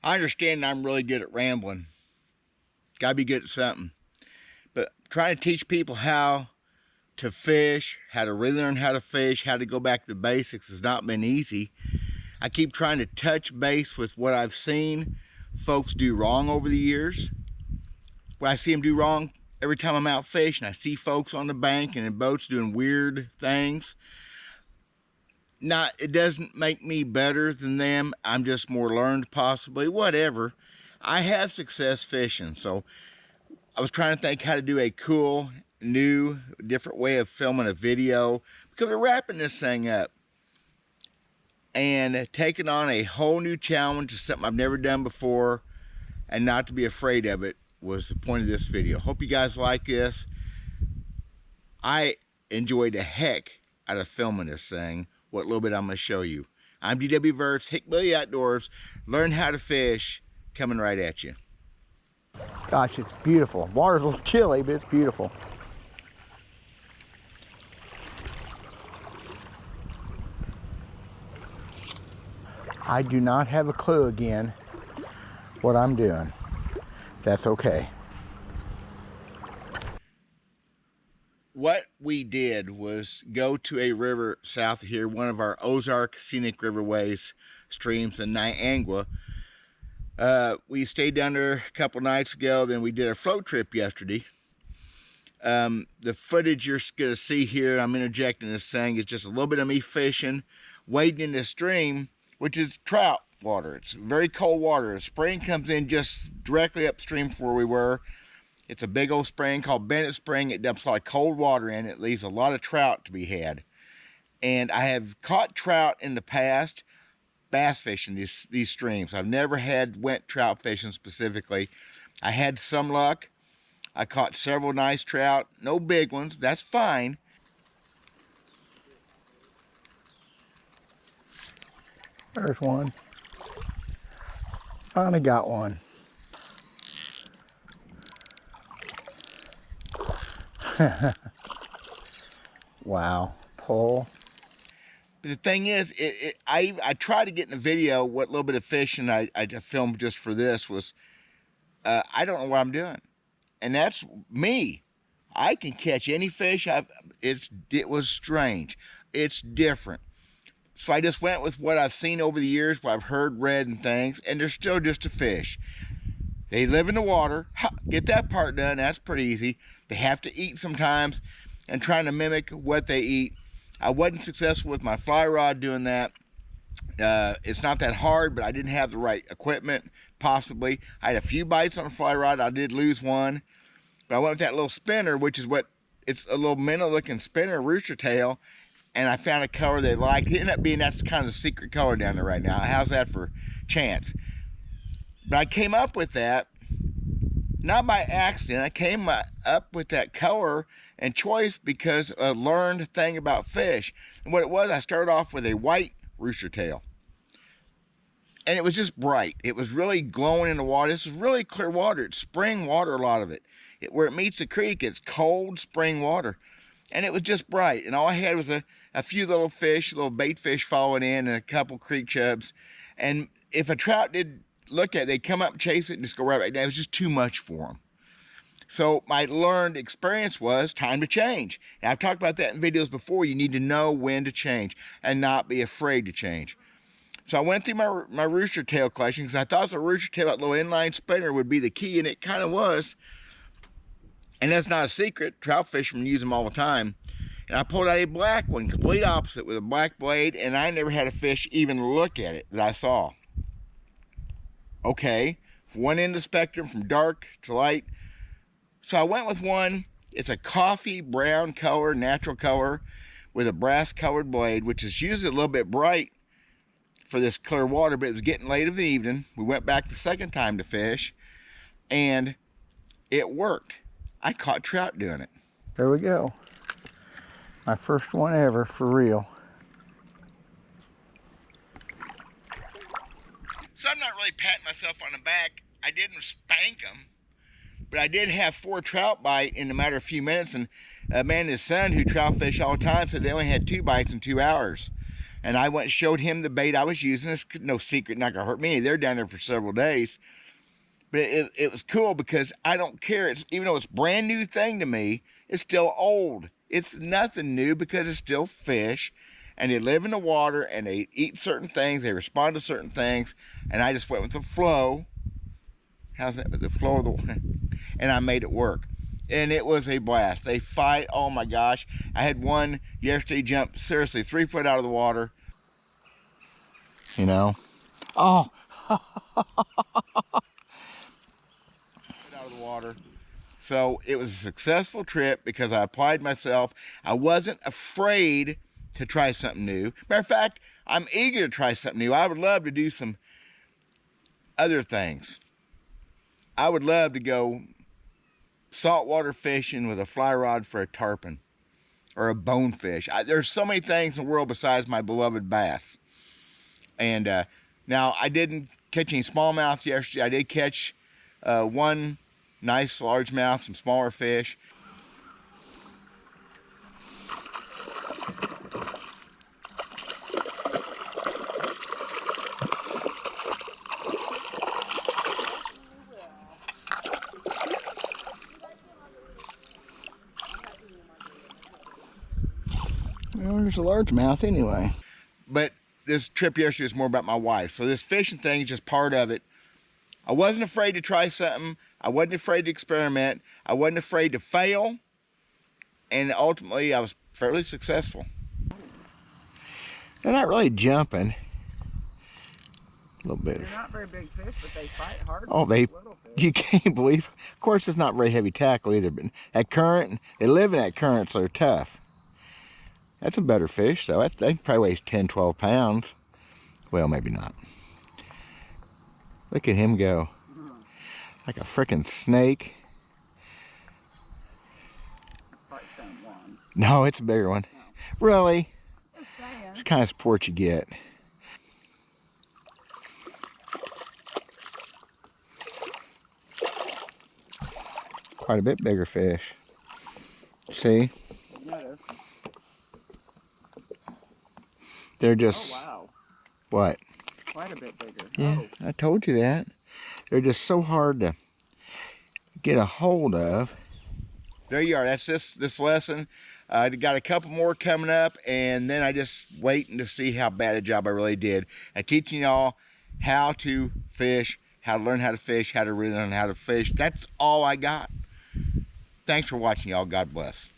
I understand I'm really good at rambling. Gotta be good at something. But trying to teach people how to fish, how to really learn how to fish, how to go back to the basics has not been easy. I keep trying to touch base with what I've seen folks do wrong over the years. What I see them do wrong every time I'm out fishing, I see folks on the bank and in boats doing weird things. It doesn't make me better than them. I'm just more learned, possibly, whatever. I have success fishing, so I was trying to think how to do a cool, new, different way of filming a video, because we're wrapping this thing up and taking on a whole new challenge, something I've never done before, and not to be afraid of it was the point of this video. Hope you guys like this. I enjoyed the heck out of filming this thing, what little bit I'm going to show you. I'm DW Verts, Hickbilly Outdoors. Learn how to fish, coming right at you. Gosh, it's beautiful. Water's a little chilly, but it's beautiful. I do not have a clue again what I'm doing. That's okay. What we did was go to a river south of here, one of our Ozark Scenic Riverways streams in Niangua. We stayed down there a couple nights ago, then we did a float trip yesterday. The footage you're going to see here, I'm interjecting this thing, is just a little bit of me fishing, wading in the stream, which is trout water. It's very cold water. The spring comes in just directly upstream from where we were. It's a big old spring called Bennett Spring. It dumps a lot of cold water in. It leaves a lot of trout to be had. And I have caught trout in the past, bass fishing these streams. I've never had wet trout fishing specifically. I had some luck. I caught several nice trout. No big ones. That's fine. There's one. Finally got one. Wow. Pull. But the thing is, I tried to get in the video what little bit of fishing I filmed just for this was, I don't know what I'm doing. And that's me. I can catch any fish. It was strange. It's different. So I just went with what I've seen over the years, what I've heard, read, and things, and they're still just a fish. They live in the water. Get that part done. That's pretty easy. They have to eat sometimes, and trying to mimic what they eat. I wasn't successful with my fly rod doing that. It's not that hard, but I didn't have the right equipment, possibly. I had a few bites on a fly rod. I did lose one. But I went with that little spinner, which is it's a little minnow-looking spinner, rooster tail, and I found a color they liked. It ended up being that's kind of the secret color down there right now. How's that for chance? But I came up with that, not by accident. I came up with that color and choice because a learned thing about fish. And what it was, I started off with a white rooster tail. And it was just bright. It was really glowing in the water. This is really clear water. It's spring water, a lot of it. Where it meets the creek, it's cold spring water. And it was just bright. And all I had was a few little fish, little bait fish following in, and a couple creek chubs. And if a trout did look at it, they'd come up and chase it and just go right back down. It was just too much for them. So my learned experience was time to change. And I've talked about that in videos before. You need to know when to change and not be afraid to change. So I went through my rooster tail collection because I thought the rooster tail, that little inline spinner, would be the key, and it kind of was. And that's not a secret. Trout fishermen use them all the time. And I pulled out a black one, complete opposite, with a black blade, and I never had a fish even look at it that I saw. Okay, one end of the spectrum from dark to light. So I went with one. It's a coffee brown color, natural color, with a brass colored blade, which is usually a little bit bright for this clear water, but it was getting late in the evening. We went back the second time to fish, and it worked. I caught trout doing it. There we go. My first one ever, for real. So I'm not really patting myself on the back. I didn't spank them, but I did have 4 trout bite in a matter of a few minutes, and a man and his son who trout fish all the time said they only had 2 bites in 2 hours. And I went and showed him the bait I was using. It's no secret, not gonna hurt me. They're down there for several days. But it was cool because I don't care. It's, even though it's a brand new thing to me, it's still old. It's nothing new because it's still fish. And they live in the water and they eat certain things. They respond to certain things. And I just went with the flow. How's that? With the flow of the and I made it work. And it was a blast. They fight. Oh my gosh. I had one yesterday jump seriously 3 foot out of the water. You know? Oh, Out of the water. So it was a successful trip because I applied myself. I wasn't afraid to try something new. Matter of fact, I'm eager to try something new. I would love to do some other things. I would love to go saltwater fishing with a fly rod for a tarpon or a bonefish. There's so many things in the world besides my beloved bass. And now I didn't catch any smallmouth yesterday. I did catch one nice largemouth, some smaller fish. well, there's a largemouth anyway. But this trip yesterday is more about my wife. So this fishing thing is just part of it. I wasn't afraid to try something. I wasn't afraid to experiment. I wasn't afraid to fail. And ultimately, I was fairly successful. They're not really jumping. A little bit. They're not very big fish, but they fight hard. Oh, Little fish. you can't believe. Of course, it's not very heavy tackle either, but that current, they live in that current, so they're tough. That's a better fish, though. That probably weighs 10, 12 pounds. Well, maybe not. Look at him go. Like a freaking snake. Probably the same one. No, it's a bigger one. No. Really? Just saying. It's the kind of sport you get. Quite a bit bigger fish. See? Notice. They're just, Oh, wow. what? Quite a bit bigger. Yeah, Oh. I told you that. They're just so hard to get a hold of. There you are. That's this lesson. I got a couple more coming up, and then I just waiting to see how bad a job I really did at teaching y'all how to fish, how to learn how to fish, how to learn how to fish. That's all I got. Thanks for watching, y'all. God bless.